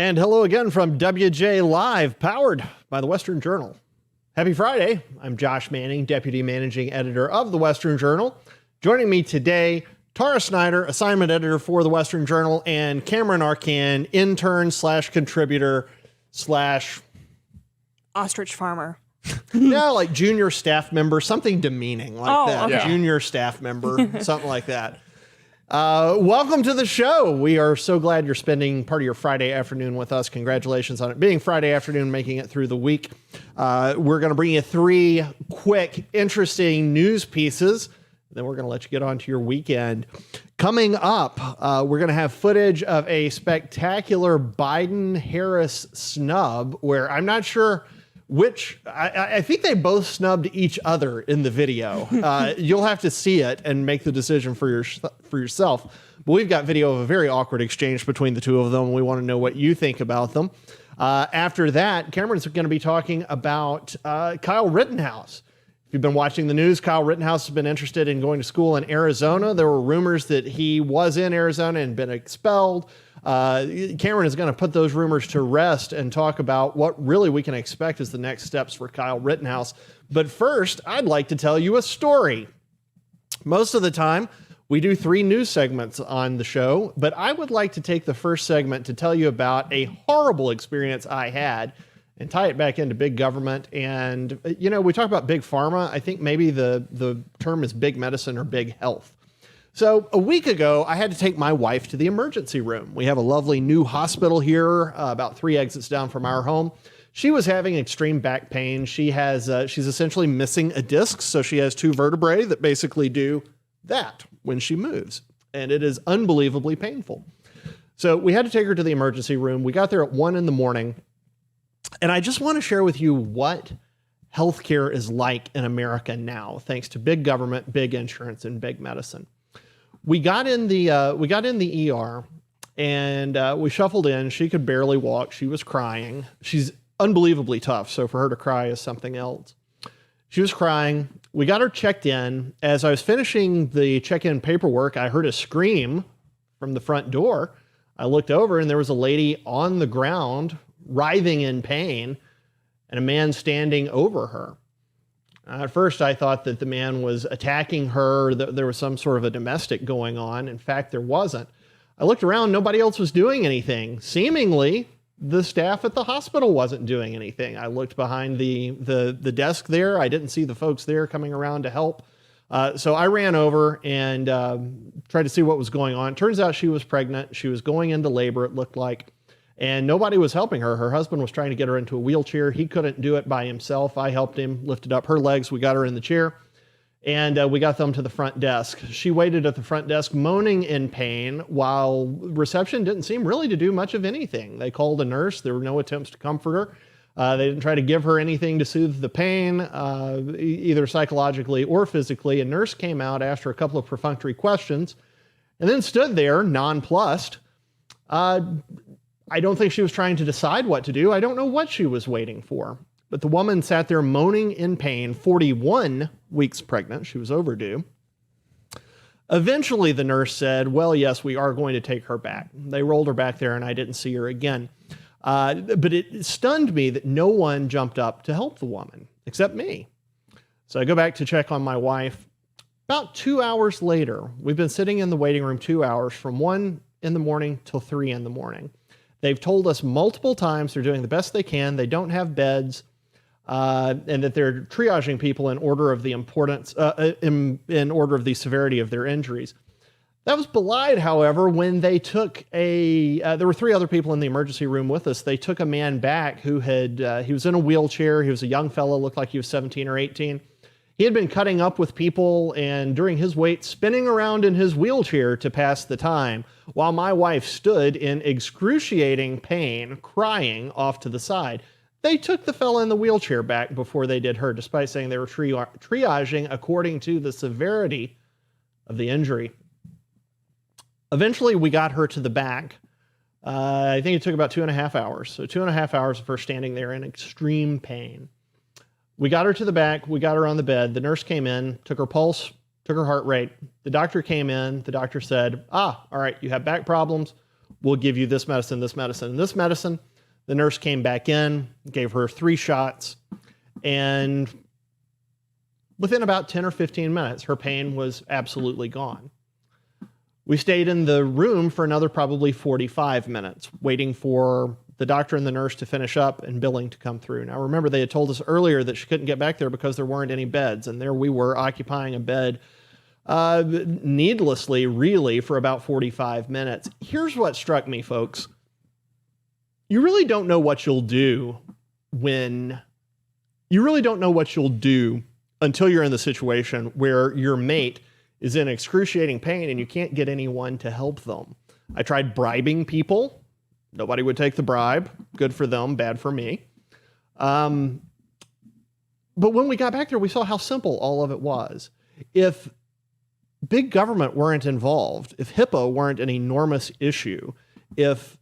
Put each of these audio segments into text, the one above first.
And hello again from WJ Live, powered by the Western Journal. Happy Friday. I'm Josh Manning, Deputy Managing Editor of the Western Journal. Joining me today, Tara Snyder, Assignment Editor for the Western Journal, and Cameron Arcan, intern / contributor / ostrich farmer. No, like junior staff member, something demeaning like that. Okay. Junior staff member, something like that. Welcome to the show. We are so glad you're spending part of your Friday afternoon with us. Congratulations on it being Friday afternoon, making it through the week. We're going to bring you 3 quick, interesting news pieces. Then we're going to let you get on to your weekend. Coming up, we're going to have footage of a spectacular Biden-Harris snub where I'm not sure which, I think they both snubbed each other in the video. You'll have to see it and make the decision for yourself. But we've got video of a very awkward exchange between the two of them. We want to know what you think about them. After that, Cameron's going to be talking about Kyle Rittenhouse. If you've been watching the news, Kyle Rittenhouse has been interested in going to school in Arizona. There were rumors that he was in Arizona and been expelled. Cameron is going to put those rumors to rest and talk about what really we can expect as the next steps for Kyle Rittenhouse. But first, I'd like to tell you a story. Most of the time, we do 3 news segments on the show, but I would like to take the first segment to tell you about a horrible experience I had and tie it back into big government. And, you know, we talk about big pharma. I think maybe the term is big medicine or big health. So a week ago, I had to take my wife to the emergency room. We have a lovely new hospital here, about 3 exits down from our home. She was having extreme back pain. She's essentially missing a disc. So she has 2 vertebrae that basically do that when she moves. And it is unbelievably painful. So we had to take her to the emergency room. We got there at 1 a.m. And I just want to share with you what healthcare is like in America now, thanks to big government, big insurance, and big medicine. We got in the ER and we shuffled in. She could barely walk. She was crying. She's unbelievably tough. So for her to cry is something else. She was crying. We got her checked in. As I was finishing the check-in paperwork, I heard a scream from the front door. I looked over and there was a lady on the ground writhing in pain and a man standing over her. At first, I thought that the man was attacking her, that there was some sort of a domestic going on. In fact, there wasn't. I looked around, nobody else was doing anything. Seemingly, the staff at the hospital wasn't doing anything. I looked behind the desk there. I didn't see the folks there coming around to help. So I ran over and tried to see what was going on. Turns out she was pregnant. She was going into labor, it looked like. And nobody was helping her. Her husband was trying to get her into a wheelchair. He couldn't do it by himself. I helped him, lifted up her legs. We got her in the chair, and we got them to the front desk. She waited at the front desk, moaning in pain, while reception didn't seem really to do much of anything. They called a nurse. There were no attempts to comfort her. They didn't try to give her anything to soothe the pain, either psychologically or physically. A nurse came out, asked her a couple of perfunctory questions, and then stood there, nonplussed. I don't think she was trying to decide what to do. I don't know what she was waiting for. But the woman sat there moaning in pain, 41 weeks pregnant. She was overdue. Eventually, the nurse said, well, yes, we are going to take her back. They rolled her back there, and I didn't see her again. But it stunned me that no one jumped up to help the woman, except me. So I go back to check on my wife. About 2 hours later, we've been sitting in the waiting room 2 hours, from 1 in the morning till 3 in the morning. They've told us multiple times they're doing the best they can. They don't have beds, and that they're triaging people in order of the importance, in order of the severity of their injuries. That was belied, however, when they took there were 3 other people in the emergency room with us. They took a man back who he was in a wheelchair. He was a young fellow, looked like he was 17 or 18. He had been cutting up with people and during his wait, spinning around in his wheelchair to pass the time, while my wife stood in excruciating pain, crying off to the side. They took the fella in the wheelchair back before they did her, despite saying they were triaging according to the severity of the injury. Eventually, we got her to the back. I think it took about 2.5 hours. So 2.5 hours of her standing there in extreme pain. We got her to the back. We got her on the bed. The nurse came in, took her pulse, took her heart rate. The doctor came in. The doctor said, all right, you have back problems. we'll give you this medicine, this medicine, and this medicine. The nurse came back in, gave her 3 shots, and within about 10 or 15 minutes, her pain was absolutely gone. We stayed in the room for another probably 45 minutes, waiting for the doctor and the nurse to finish up and billing to come through. Now, remember, they had told us earlier that she couldn't get back there because there weren't any beds, and there we were occupying a bed needlessly, really, for about 45 minutes. Here's what struck me, folks. You really don't know what you'll do until you're in the situation where your mate is in excruciating pain and you can't get anyone to help them. I tried bribing people. Nobody would take the bribe. Good for them, bad for me. But when we got back there, we saw how simple all of it was. If big government weren't involved, if HIPAA weren't an enormous issue, if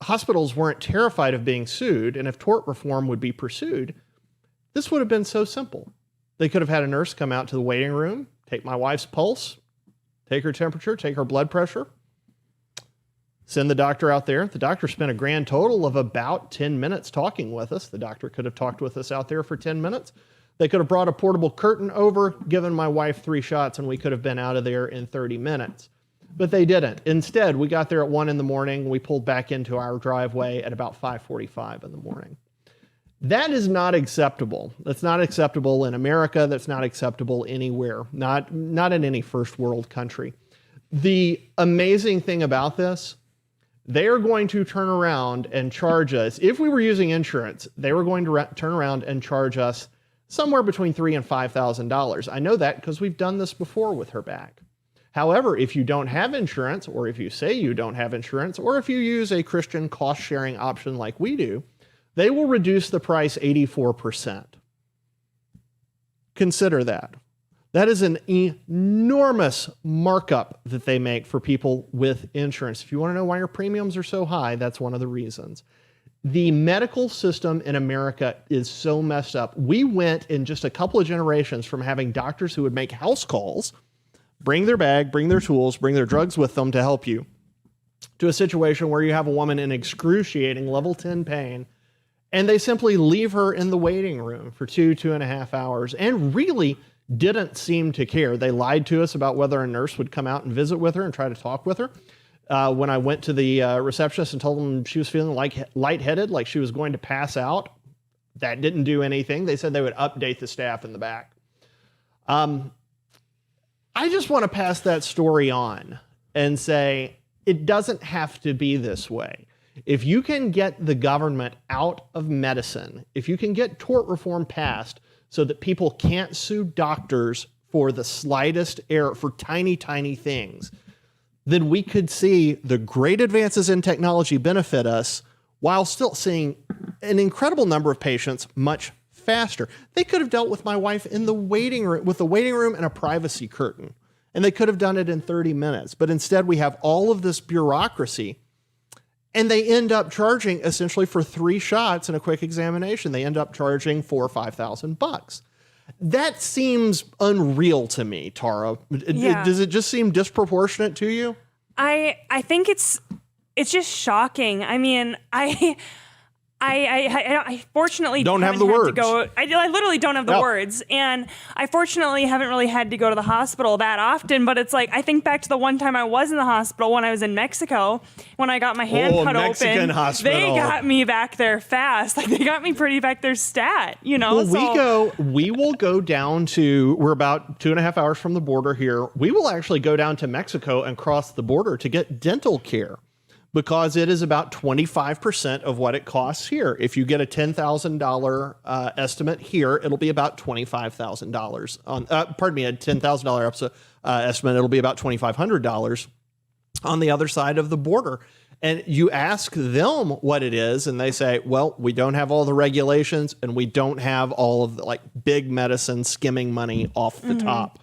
hospitals weren't terrified of being sued, and if tort reform would be pursued, this would have been so simple. They could have had a nurse come out to the waiting room, take my wife's pulse, take her temperature, take her blood pressure, send the doctor out there. The doctor spent a grand total of about 10 minutes talking with us. The doctor could have talked with us out there for 10 minutes. They could have brought a portable curtain over, given my wife 3 shots, and we could have been out of there in 30 minutes. But they didn't. Instead, we got there at 1 in the morning. We pulled back into our driveway at about 5:45 in the morning. That is not acceptable. That's not acceptable in America. That's not acceptable anywhere, not in any first world country. The amazing thing about this, they are going to turn around and charge us. If we were using insurance, they were going to turn around and charge us somewhere between $3,000 and $5,000. I know that because we've done this before with her back. However, if you don't have insurance, or if you say you don't have insurance, or if you use a Christian cost-sharing option like we do, they will reduce the price 84%. Consider that. That is an enormous markup that they make for people with insurance. If you want to know why your premiums are so high, that's one of the reasons. The medical system in America is so messed up. We went in just a couple of generations from having doctors who would make house calls, bring their bag, bring their tools, bring their drugs with them to help you, to a situation where you have a woman in excruciating level 10 pain, and they simply leave her in the waiting room for 2.5 hours, and really didn't seem to care. They lied to us about whether a nurse would come out and visit with her and try to talk with her. When I went to the receptionist and told them she was feeling lightheaded, like she was going to pass out, that didn't do anything. They said they would update the staff in the back. I just want to pass that story on and say it doesn't have to be this way. If you can get the government out of medicine, if you can get tort reform passed so that people can't sue doctors for the slightest error, for tiny, tiny things, then we could see the great advances in technology benefit us while still seeing an incredible number of patients much faster. They could have dealt with my wife in the waiting room, with the waiting room and a privacy curtain, and they could have done it in 30 minutes. But instead, we have all of this bureaucracy, and they end up charging essentially for 3 shots and a quick examination. They end up charging $4,000 or $5,000. That seems unreal to me, Tara. Yeah. Does it just seem disproportionate to you? I think it's just shocking. I mean, I fortunately don't have haven't the had words. to go. I literally don't have the words, and I fortunately haven't really had to go to the hospital that often. But it's like I think back to the one time I was in the hospital when I was in Mexico, when I got my hand cut Mexican open. Hospital. They got me back there fast. Like they got me pretty back there stat. You know. Well, we will go down to. We're about 2.5 hours from the border here. We will actually go down to Mexico and cross the border to get dental care, because it is about 25% of what it costs here. If you get a $10,000 estimate here, it'll be about $25,000. A $10,000 estimate, it'll be about $2,500 on the other side of the border. And you ask them what it is, and they say, well, we don't have all the regulations, and we don't have all of the like big medicine skimming money off the top.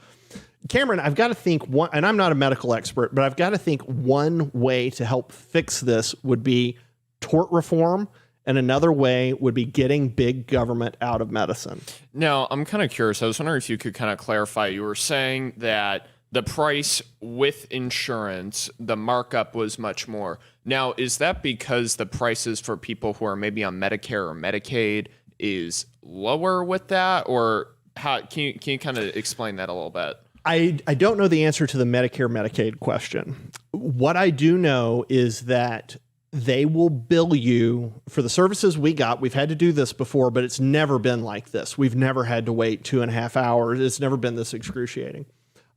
Cameron, I've got to think one, and I'm not a medical expert, but I've got to think one way to help fix this would be tort reform, and another way would be getting big government out of medicine. Now, I'm kind of curious. I was wondering if you could kind of clarify. You were saying that the price with insurance, the markup was much more. Now, is that because the prices for people who are maybe on Medicare or Medicaid is lower with that? Or how can you kind of explain that a little bit? I don't know the answer to the Medicare Medicaid question. What I do know is that they will bill you for the services we got. We've had to do this before, but it's never been like this. We've never had to wait 2.5 hours. It's never been this excruciating.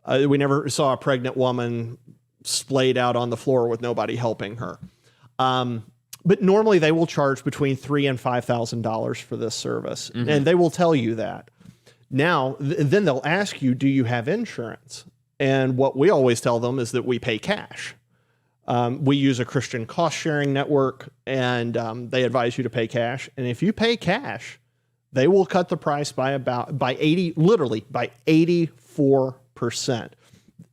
We never saw a pregnant woman splayed out on the floor with nobody helping her. But normally they will charge between $3,000 and $5,000 for this service, and they will tell you that. Now, then they'll ask you, do you have insurance? And what we always tell them is that we pay cash. We use a Christian cost sharing network, and they advise you to pay cash. And if you pay cash, they will cut the price by 84%.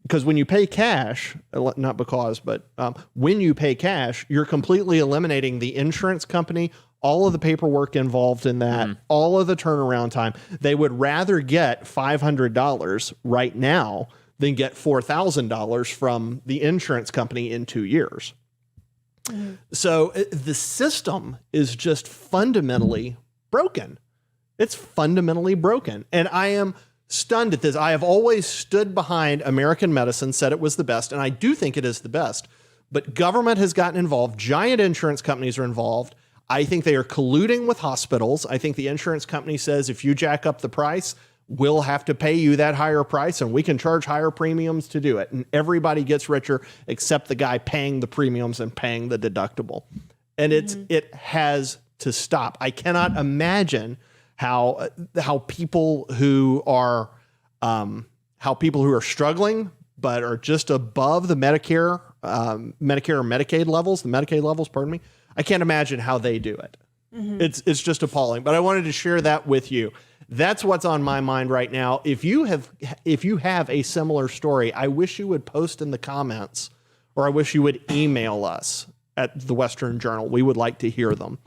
Because when you pay cash, not because, but when you pay cash, you're completely eliminating the insurance company, all of the paperwork involved in that, all of the turnaround time. They would rather get $500 right now than get $4,000 from the insurance company in 2 years. So the system is just fundamentally broken. It's fundamentally broken. And I am stunned at this. I have always stood behind American medicine, said it was the best, and I do think it is the best. But government has gotten involved. Giant insurance companies are involved. I think they are colluding with hospitals. I think the insurance company says, if you jack up the price, we'll have to pay you that higher price, and we can charge higher premiums to do it. And everybody gets richer except the guy paying the premiums and paying the deductible. And it has to stop. I cannot imagine how people who are struggling but are just above the Medicare or Medicaid levels, pardon me. I can't imagine how they do it. It's just appalling. But I wanted to share that with you. That's what's on my mind right now. If you have a similar story, I wish you would post in the comments, or I wish you would email us at the Western Journal. We would like to hear them.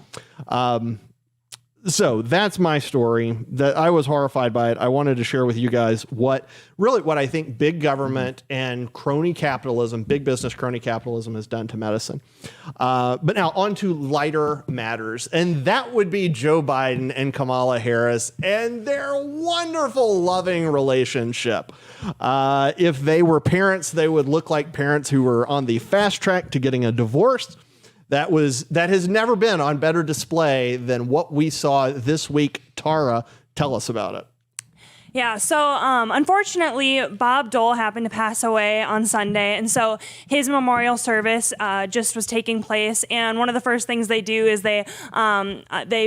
So that's my story. That I was horrified by it. I wanted to share with you guys what I think big government and crony capitalism, big business crony capitalism has done to medicine. But now on to lighter matters. And that would be Joe Biden and Kamala Harris and their wonderful loving relationship. If they were parents, they would look like parents who were on the fast track to getting a divorce. That has never been on better display than what we saw this week. Tara, tell us about it. Yeah, so unfortunately, Bob Dole happened to pass away on Sunday, and so his memorial service just was taking place. And one of the first things they do is they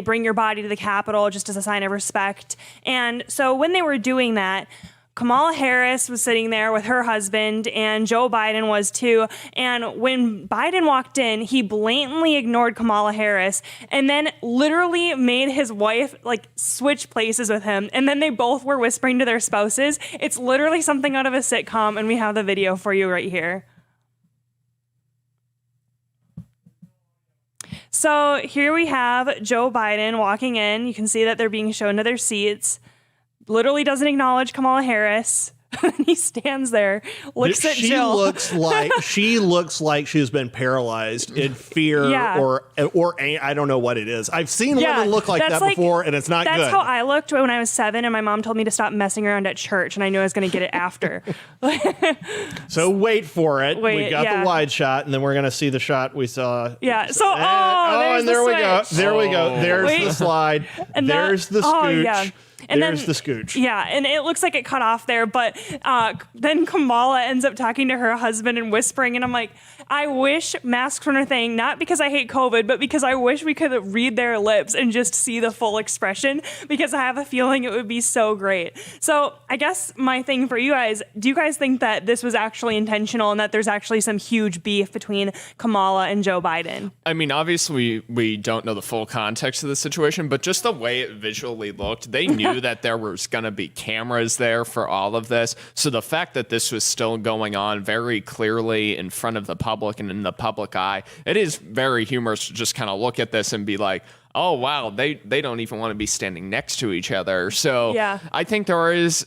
bring your body to the Capitol just as a sign of respect. And so when they were doing that, Kamala Harris was sitting there with her husband, and Joe Biden was too. And when Biden walked in, he blatantly ignored Kamala Harris and then literally made his wife switch places with him. And then they both were whispering to their spouses. It's literally something out of a sitcom, and we have the video for you right here. So here we have Joe Biden walking in. You can see that they're being shown to their seats. Literally doesn't acknowledge Kamala Harris. He stands there, looks at Jill. She looks like she's been paralyzed in fear or I don't know what it is. I've seen women look like that before, and it's not good. That's how I looked when I was 7, and my mom told me to stop messing around at church, and I knew I was going to get it after. So wait for it. We got the wide shot, and then we're going to see the shot we saw. Yeah. So and there we go. There we go. There's the slide. And there's the scooch. And there's the scooch. Yeah, and it looks like it cut off there, but then Kamala ends up talking to her husband and whispering, and I'm like, I wish masks weren't a thing, not because I hate COVID, but because I wish we could read their lips and just see the full expression, because I have a feeling it would be so great. So I guess my thing for you guys, do you guys think that this was actually intentional and that there's actually some huge beef between Kamala and Joe Biden? I mean, obviously we don't know the full context of the situation, but just the way it visually looked, they knew that there was going to be cameras there for all of this. So the fact that this was still going on very clearly in front of the public and in the public eye, it is very humorous to just kind of look at this and be like, oh, wow, they don't even want to be standing next to each other. So I think there is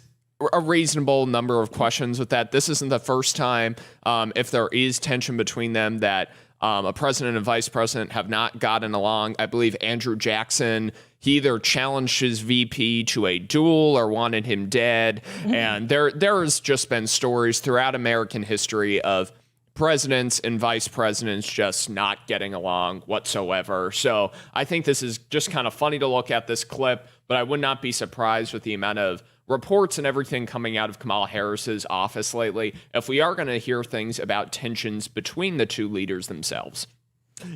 a reasonable number of questions with that. This isn't the first time, if there is tension between them, that a president and vice president have not gotten along. I believe Andrew Jackson, he either challenged his VP to a duel or wanted him dead. And there has just been stories throughout American history of presidents and vice presidents just not getting along whatsoever. So I think this is just kind of funny to look at this clip, but I would not be surprised with the amount of reports and everything coming out of Kamala Harris's office lately if we are going to hear things about tensions between the two leaders themselves.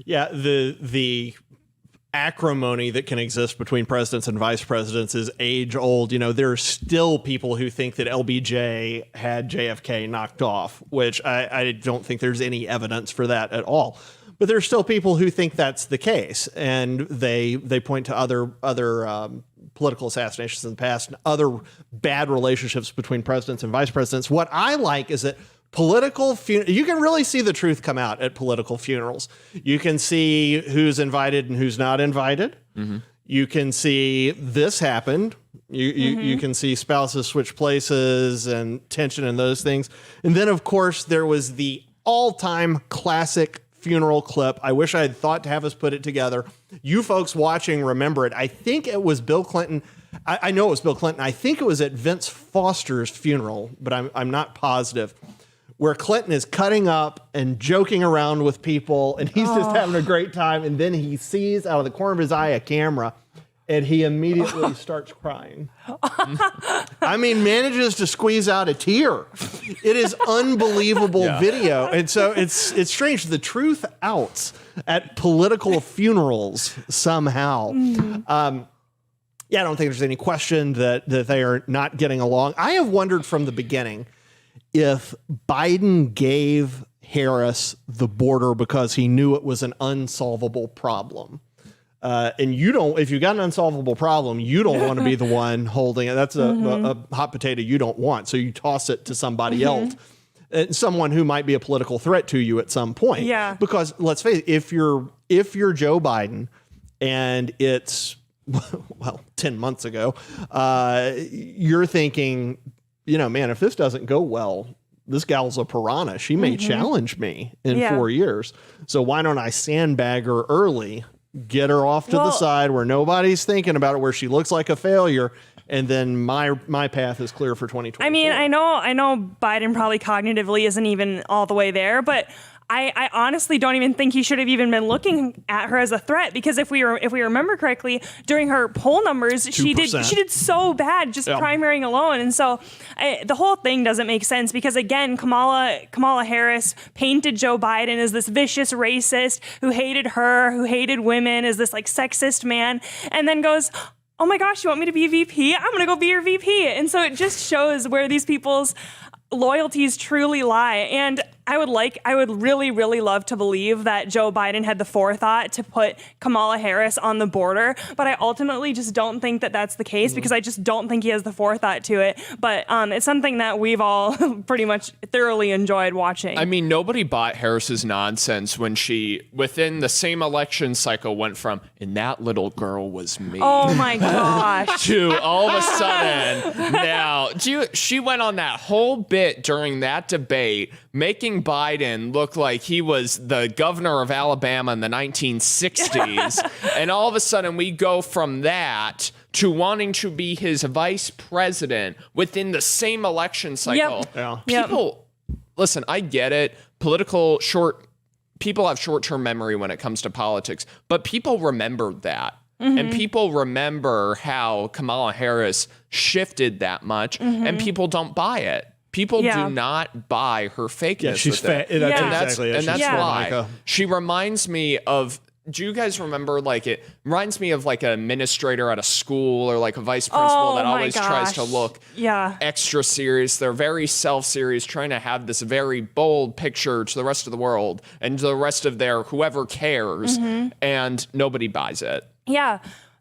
Yeah, the acrimony that can exist between presidents and vice presidents is age old. You know, there are still people who think that LBJ had JFK knocked off, which I don't think there's any evidence for that at all. But there's still people who think that's the case, and they point to other political assassinations in the past and other bad relationships between presidents and vice presidents. What I like is that you can really see the truth come out at political funerals. You can see who's invited and who's not invited. You can see this happened. You can see spouses switch places and tension and those things. And then, of course, there was the all-time classic funeral clip. I wish I had thought to have us put it together. You folks watching remember it. I think it was Bill Clinton. I know it was Bill Clinton. I think it was at Vince Foster's funeral, but I'm not positive, where Clinton is cutting up and joking around with people, and he's just having a great time. And then he sees out of the corner of his eye a camera, and he immediately starts crying. I mean, manages to squeeze out a tear. It is unbelievable video. And so it's strange. The truth outs at political funerals somehow. I don't think there's any question that they are not getting along. I have wondered from the beginning if Biden gave Harris the border because he knew it was an unsolvable problem. And if you got an unsolvable problem, you don't want to be the one holding it. That's a hot potato you don't want. So you toss it to somebody else, someone who might be a political threat to you at some point. Yeah. Because let's face it, if you're Joe Biden and it's, 10 months ago, you're thinking, man, if this doesn't go well, this gal's a piranha. She may challenge me in 4 years. So why don't I sandbag her early, get her off to the side where nobody's thinking about it, where she looks like a failure, and then my path is clear for 2024. I mean, I know Biden probably cognitively isn't even all the way there, but I honestly don't even think he should have even been looking at her as a threat, because if we remember correctly, during her poll numbers, 2%. she did so bad just primarying alone, and so the whole thing doesn't make sense, because again, Kamala Harris painted Joe Biden as this vicious racist who hated her, who hated women, as this like sexist man, and then goes, oh my gosh, you want me to be a VP? I'm gonna go be your VP, and so it just shows where these people's loyalties truly lie. And I would really, really love to believe that Joe Biden had the forethought to put Kamala Harris on the border, but I ultimately just don't think that that's the case, because I just don't think he has the forethought to it. But it's something that we've all pretty much thoroughly enjoyed watching. I mean, nobody bought Harris's nonsense when she, within the same election cycle, went from, and that little girl was me. Oh my gosh. To all of a sudden, now, she went on that whole bit during that debate, making Biden look like he was the governor of Alabama in the 1960s. And all of a sudden we go from that to wanting to be his vice president within the same election cycle. People, listen, I get it. People have short-term memory when it comes to politics, but people remember that. And people remember how Kamala Harris shifted that much, and people don't buy it. People do not buy her fakeness. Yeah, she's with it. That's and that's why she reminds me of. Do you guys remember? Like, it reminds me of like an administrator at a school or like a vice principal that always tries to look extra serious. They're very self-serious, trying to have this very bold picture to the rest of the world and to the rest of their whoever cares, and nobody buys it. Yeah.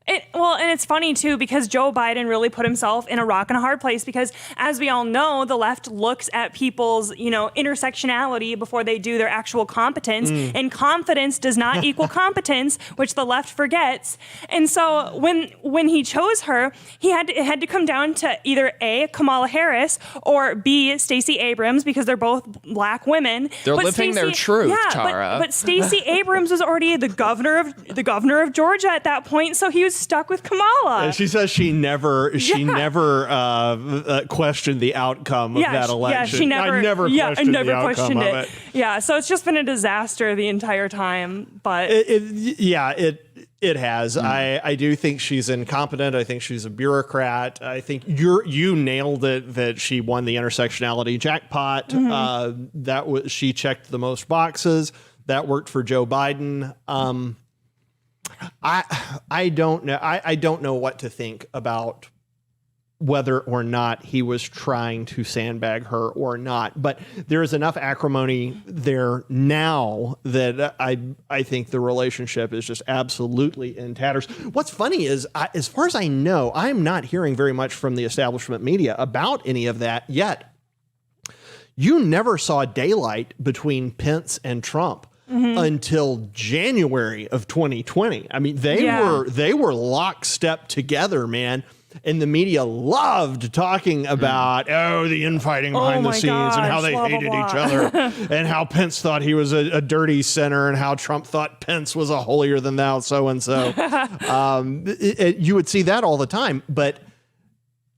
And it's funny, too, because Joe Biden really put himself in a rock and a hard place because, as we all know, the left looks at people's, intersectionality before they do their actual competence. And confidence does not equal competence, which the left forgets. And so when he chose her, it had to come down to either A, Kamala Harris, or B, Stacey Abrams, because they're both black women. They're living their truth, Tara. But Stacey Abrams was already the governor of Georgia at that point, so he was stuck with Kamala. And she says she never questioned the outcome of that election. I never questioned the outcome of it. Yeah, so it's just been a disaster the entire time. But it has. I do think she's incompetent. I think she's a bureaucrat. I think you nailed it that she won the intersectionality jackpot. She checked the most boxes. That worked for Joe Biden. I don't know. I don't know what to think about whether or not he was trying to sandbag her or not. But there is enough acrimony there now that I think the relationship is just absolutely in tatters. What's funny is, as far as I know, I'm not hearing very much from the establishment media about any of that yet. You never saw daylight between Pence and Trump until January of 2020. I mean, they were lockstep together, man. And the media loved talking about, the infighting behind the scenes and how they hated each other and how Pence thought he was a dirty sinner and how Trump thought Pence was a holier than thou so-and-so. You would see that all the time. But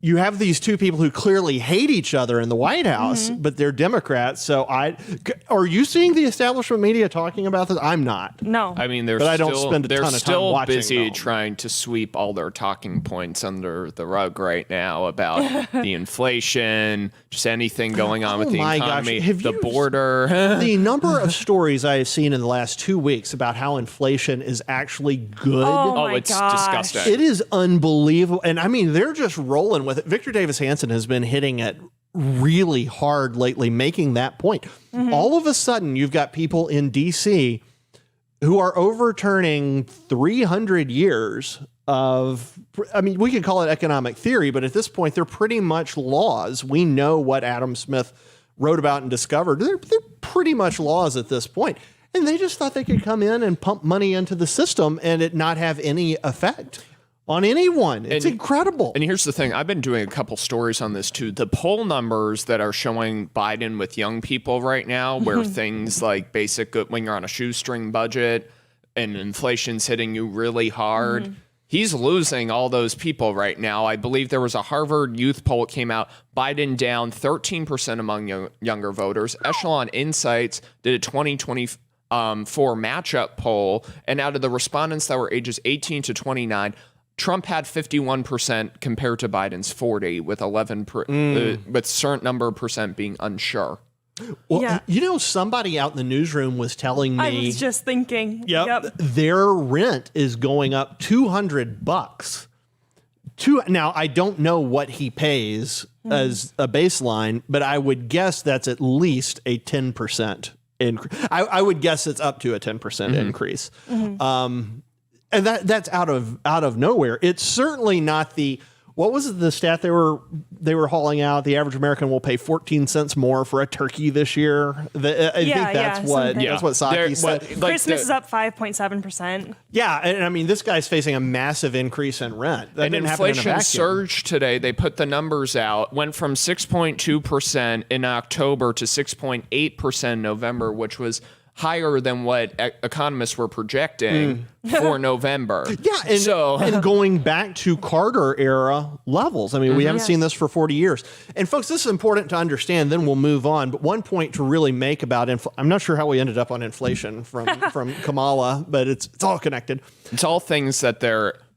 you have these two people who clearly hate each other in the White House, but they're Democrats. So are you seeing the establishment media talking about this? I'm not. No. I mean, I don't spend a ton of time still watching, busy though. trying to sweep all their talking points under the rug right now about the inflation, just anything going on with the economy, the border. The number of stories I have seen in the last 2 weeks about how inflation is actually good. Oh, it's gosh. disgusting. It is unbelievable. And I mean, they're just rolling with it. Victor Davis Hanson has been hitting it really hard lately, making that point. All of a sudden, you've got people in D.C. who are overturning 300 years of, I mean, we could call it economic theory, but at this point, they're pretty much laws. We know what Adam Smith wrote about and discovered. They're pretty much laws at this point. And they just thought they could come in and pump money into the system and it not have any effect on anyone. It's incredible. And here's the thing. I've been doing a couple stories on this too. The poll numbers that are showing Biden with young people right now, where things like when you're on a shoestring budget and inflation's hitting you really hard, he's losing all those people right now. I believe there was a Harvard youth poll that came out, Biden down 13% among younger voters. Echelon Insights did a 2024 matchup poll, and out of the respondents that were ages 18 to 29, Trump had 51% compared to Biden's 40, with with certain number of percent being unsure. Well, somebody out in the newsroom was telling me. I was just thinking. Yep. Their rent is going up $200. Now, I don't know what he pays as a baseline, but I would guess that's at least a 10% increase. I would guess it's up to a 10% increase. And that's out of nowhere. It's certainly not what was the stat they were hauling out? The average American will pay 14 cents more for a turkey this year. I think that's what Psaki said. Christmas is up 5.7%. Yeah, and I mean, this guy's facing a massive increase in rent. That didn't happen in a vacuum. Inflation surged today. They put the numbers out. Went from 6.2% in October to 6.8% in November, which was higher than what economists were projecting for November. Yeah, and going back to Carter era levels. I mean, we haven't seen this for 40 years. And folks, this is important to understand, then we'll move on. But one point to really make about I'm not sure how we ended up on inflation from Kamala, but it's all connected. It's all things that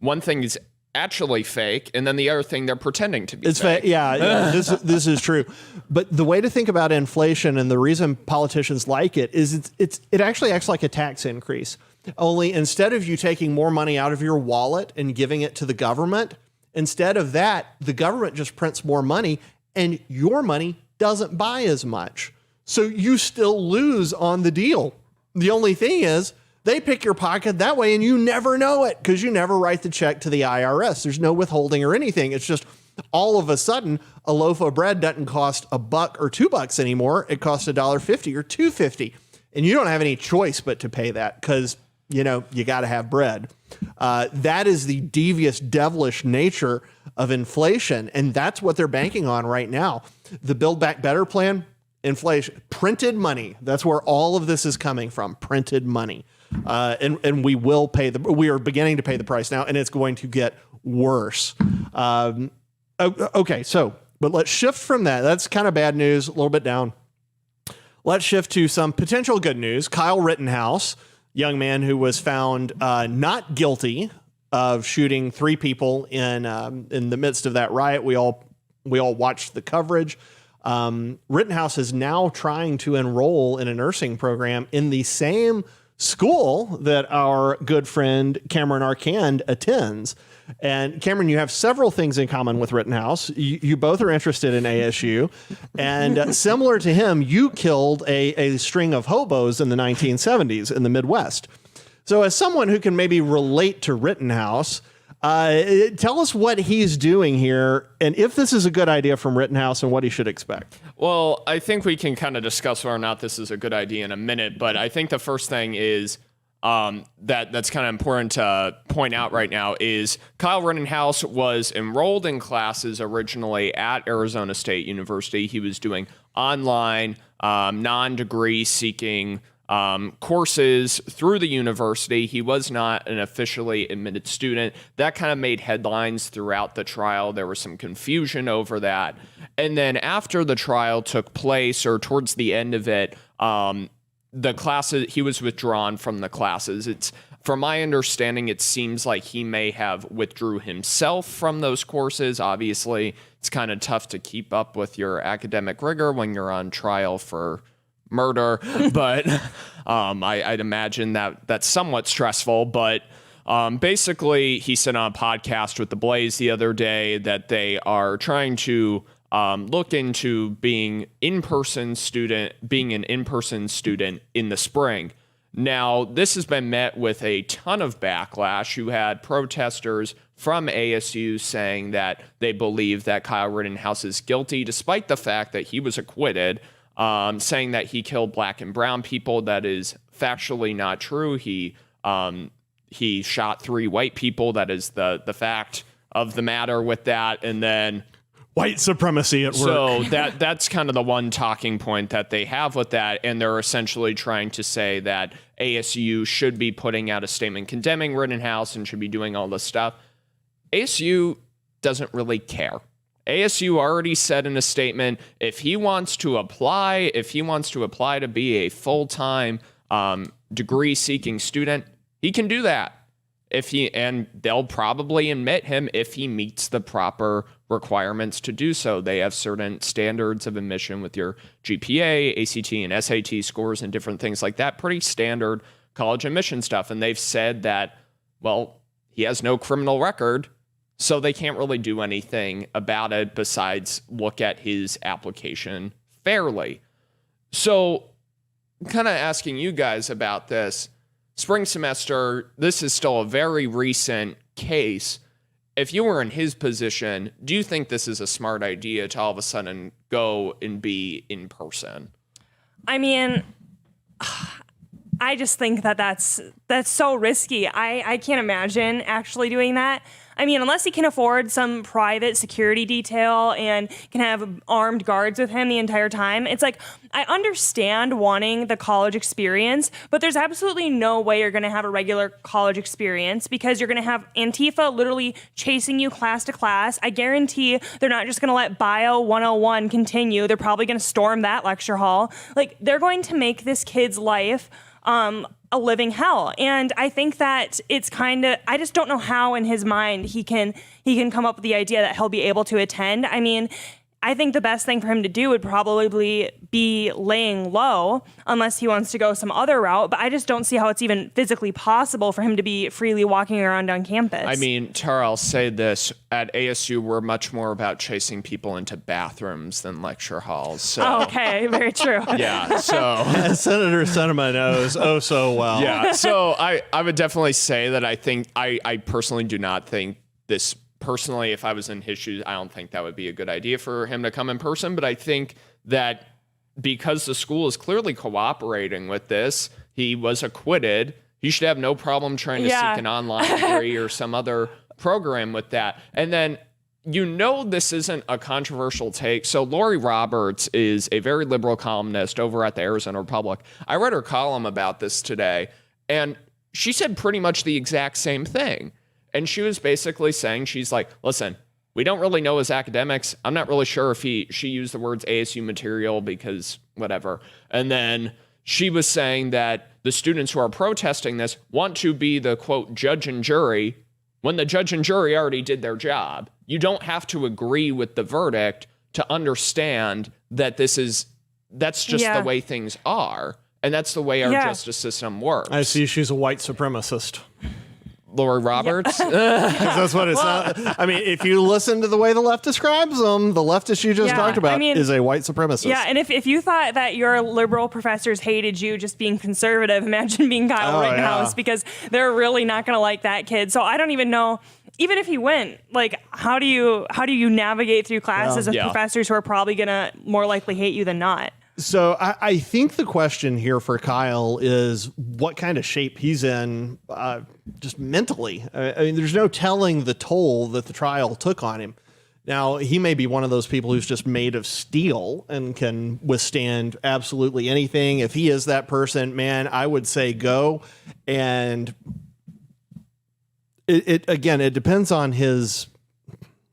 one thing is actually fake, and then the other thing they're pretending to be fake. Yeah, this is true. But the way to think about inflation, and the reason politicians like it, is it actually acts like a tax increase. Only instead of you taking more money out of your wallet and giving it to the government, instead of that, the government just prints more money, and your money doesn't buy as much. So you still lose on the deal. The only thing is, They pick your pocket that way, and you never know it because you never write the check to the IRS. There's no withholding or anything. It's just all of a sudden a loaf of bread doesn't cost $1 or $2 anymore. It costs $1.50 or $2.50. And you don't have any choice but to pay that because, you got to have bread. That is the devious, devilish nature of inflation. And that's what they're banking on right now. The Build Back Better plan, inflation, printed money. That's where all of this is coming from, printed money. And we are beginning to pay the price now, and it's going to get worse. Okay, but let's shift from that. That's kind of bad news, a little bit down. Let's shift to some potential good news. Kyle Rittenhouse, young man who was found not guilty of shooting 3 people in the midst of that riot. We all watched the coverage. Rittenhouse is now trying to enroll in a nursing program in the same school that our good friend Cameron Arcand attends. And Cameron, you have several things in common with Rittenhouse. You both are interested in ASU. And similar to him, you killed a string of hobos in the 1970s in the Midwest. So as someone who can maybe relate to Rittenhouse, tell us what he's doing here and if this is a good idea from Rittenhouse and what he should expect. Well, I think we can kind of discuss whether or not this is a good idea in a minute, but I think the first thing is that's kind of important to point out right now is Kyle Rittenhouse was enrolled in classes originally at Arizona State University. He was doing online, non-degree seeking courses through the university. He was not an officially admitted student. That kind of made headlines throughout the trial. There was some confusion over that. And then after the trial took place, or towards the end of it, the classes, he was withdrawn from the classes. From my understanding, it seems like he may have withdrew himself from those courses. Obviously, it's kind of tough to keep up with your academic rigor when you're on trial for murder, but I'd imagine that's somewhat stressful. But basically, he said on a podcast with The Blaze the other day that they are trying to look into being an in-person student in the spring. Now, this has been met with a ton of backlash. You had protesters from ASU saying that they believe that Kyle Rittenhouse is guilty, despite the fact that he was acquitted, saying that he killed black and brown people. That is factually not true. He shot 3 white people. That is the fact of the matter with that. And then white supremacy at work. So that's kind of the one talking point that they have with that. And they're essentially trying to say that ASU should be putting out a statement condemning Rittenhouse and should be doing all this stuff. ASU doesn't really care. ASU already said in a statement, if he wants to apply to be a full-time degree-seeking student, he can do that. And they'll probably admit him if he meets the proper requirements to do so. They have certain standards of admission with your GPA, ACT, and SAT scores and different things like that. Pretty standard college admission stuff. And they've said that, well, he has no criminal record, so they can't really do anything about it besides look at his application fairly. So kind of asking you guys about this. Spring semester, this is still a very recent case. If you were in his position, do you think this is a smart idea to all of a sudden go and be in person? I mean, I just think that's so risky. I can't imagine actually doing that. I mean, unless he can afford some private security detail and can have armed guards with him the entire time. It's like, I understand wanting the college experience, but there's absolutely no way you're going to have a regular college experience because you're going to have Antifa literally chasing you class to class. I guarantee they're not just going to let Bio 101 continue. They're probably going to storm that lecture hall. Like, they're going to make this kid's life a living hell. And I think that it's kind of, I just don't know how in his mind he can come up with the idea that he'll be able to attend. I mean, I think the best thing for him to do would probably be laying low unless he wants to go some other route. But I just don't see how it's even physically possible for him to be freely walking around on campus. I mean, Tara, I'll say this. At ASU, we're much more about chasing people into bathrooms than lecture halls. So. Oh, okay, very true. Yeah, so... As Senator Sinema knows oh so well. Yeah, so I would definitely say that I personally do not think this... Personally, if I was in his shoes, I don't think that would be a good idea for him to come in person. But I think that because the school is clearly cooperating with this, he was acquitted. He should have no problem trying to seek an online degree or some other program with that. And then, this isn't a controversial take. So Lori Roberts is a very liberal columnist over at the Arizona Republic. I read her column about this today, and she said pretty much the exact same thing. And she was basically saying, she's like, listen, we don't really know his academics. I'm not really sure if she used the words ASU material because whatever. And then she was saying that the students who are protesting this want to be the, quote, judge and jury when the judge and jury already did their job. You don't have to agree with the verdict to understand that that's just the way things are. And that's the way our justice system works. I see she's a white supremacist. Lori Roberts? That's what it's not. I mean, if you listen to the way the left describes them, the leftist you just talked about is a white supremacist. Yeah, and if you thought that your liberal professors hated you just being conservative, imagine being Kyle Rittenhouse, because they're really not going to like that kid. So I don't even know, even if he went, like, how do you navigate through classes with professors who are probably going to more likely hate you than not? So I think the question here for Kyle is what kind of shape he's in just mentally. I mean, there's no telling the toll that the trial took on him. Now, he may be one of those people who's just made of steel and can withstand absolutely anything. If he is that person, man, I would say go. And it depends on his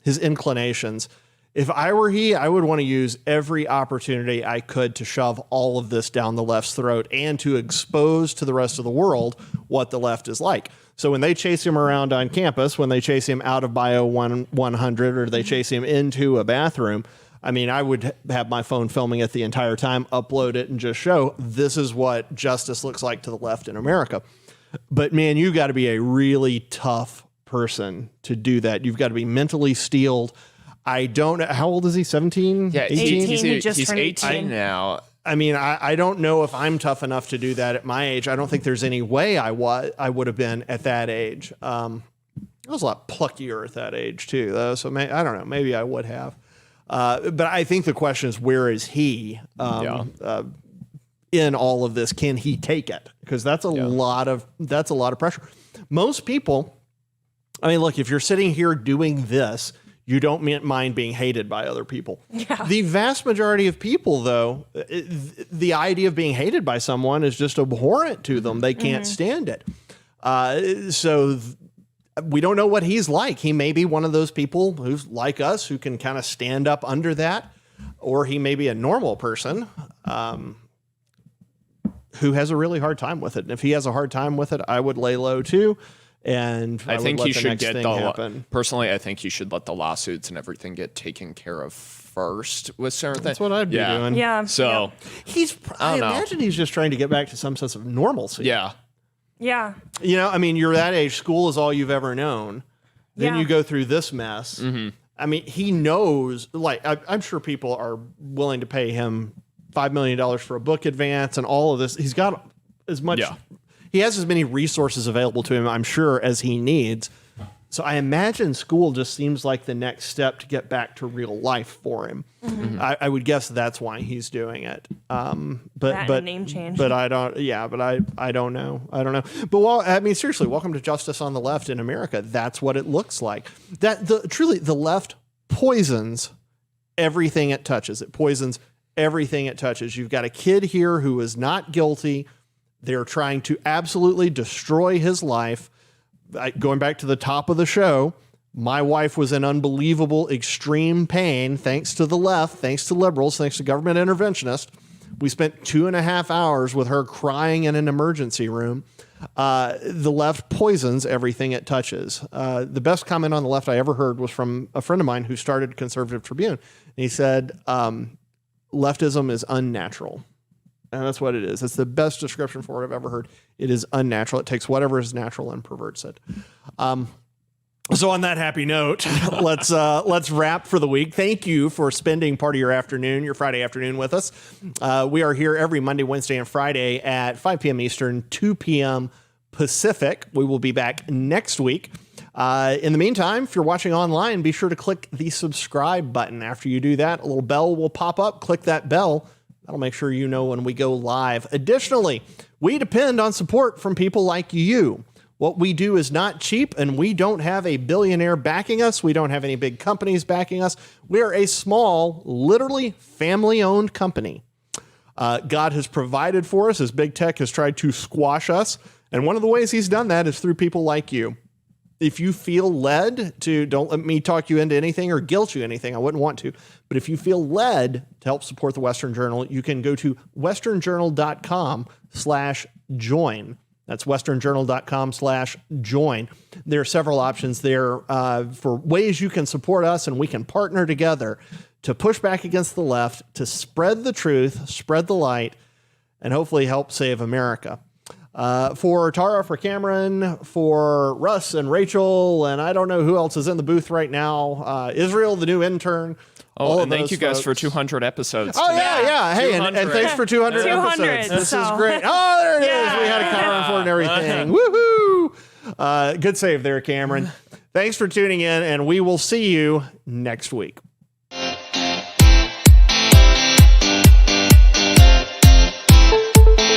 inclinations. If I were he, I would want to use every opportunity I could to shove all of this down the left's throat and to expose to the rest of the world what the left is like. So when they chase him around on campus, when they chase him out of Bio 100 or they chase him into a bathroom, I mean, I would have my phone filming it the entire time, upload it, and just show this is what justice looks like to the left in America. But man, you got to be a really tough person to do that. You've got to be mentally steeled. I don't know. How old is he? 17? Yeah, 18? He's just turned 18 now. I mean, I don't know if I'm tough enough to do that at my age. I don't think there's any way I would have been at that age. I was a lot pluckier at that age, too, though. So I don't know. Maybe I would have. But I think the question is, where is he in all of this? Can he take it? Because that's a lot of pressure. Most people, I mean, look, if you're sitting here doing this, you don't mind being hated by other people. Yeah. The vast majority of people, though, the idea of being hated by someone is just abhorrent to them. They can't stand it. So we don't know what he's like. He may be one of those people who's like us, who can kind of stand up under that, or he may be a normal person who has a really hard time with it. And if he has a hard time with it, I would lay low too. And I think he should get happen. Personally, I think you should let the lawsuits and everything get taken care of first with certain things. That's what I'd be doing. Yeah. So I imagine he's just trying to get back to some sense of normalcy. Yeah. Yeah. You know, I mean, you're that age. School is all you've ever known. Then you go through this mess. Mm-hmm. I mean, he knows. Like, I'm sure people are willing to pay him $5 million for a book advance and all of this. He's got as much. Yeah. He has as many resources available to him, I'm sure, as he needs. So I imagine school just seems like the next step to get back to real life for him. Mm-hmm. I would guess that's why he's doing it. But name change. But I don't. Yeah, but I don't know. I don't know. But I mean, seriously, welcome to justice on the left in America. That's what it looks like. Truly, the left poisons everything it touches. It poisons everything it touches. You've got a kid here who is not guilty. They're trying to absolutely destroy his life. Going back to the top of the show, my wife was in unbelievable extreme pain thanks to the left, thanks to liberals, thanks to government interventionists. We spent 2.5 hours with her crying in an emergency room. The left poisons everything it touches. The best comment on the left I ever heard was from a friend of mine who started Conservative Tribune. And he said, leftism is unnatural. And that's what it is. It's the best description for it I've ever heard. It is unnatural. It takes whatever is natural and perverts it. So on that happy note, let's wrap for the week. Thank you for spending part of your afternoon, your Friday afternoon with us. We are here every Monday, Wednesday, and Friday at 5 p.m. Eastern, 2 p.m. Pacific. We will be back next week. In the meantime, if you're watching online, be sure to click the subscribe button. After you do that, a little bell will pop up. Click that bell. That'll make sure you know when we go live. Additionally, we depend on support from people like you. What we do is not cheap, and we don't have a billionaire backing us. We don't have any big companies backing us. We are a small, literally family-owned company. God has provided for us as big tech has tried to squash us. And one of the ways he's done that is through people like you. If you feel led to, don't let me talk you into anything or guilt you anything. I wouldn't want to. But if you feel led to help support the Western Journal, you can go to westernjournal.com/join. That's westernjournal.com/join. There are several options there for ways you can support us, and we can partner together to push back against the left, to spread the truth, spread the light, and hopefully help save America. For Tara, for Cameron, for Russ and Rachel, and I don't know who else is in the booth right now. Israel, the new intern. Oh, and thank you guys for 200 episodes. Oh, yeah. Hey, and thanks for 200 episodes. This is great. Oh, there it is. We had a counter for it and everything. Woohoo! Good save there, Cameron. Thanks for tuning in, and we will see you next week.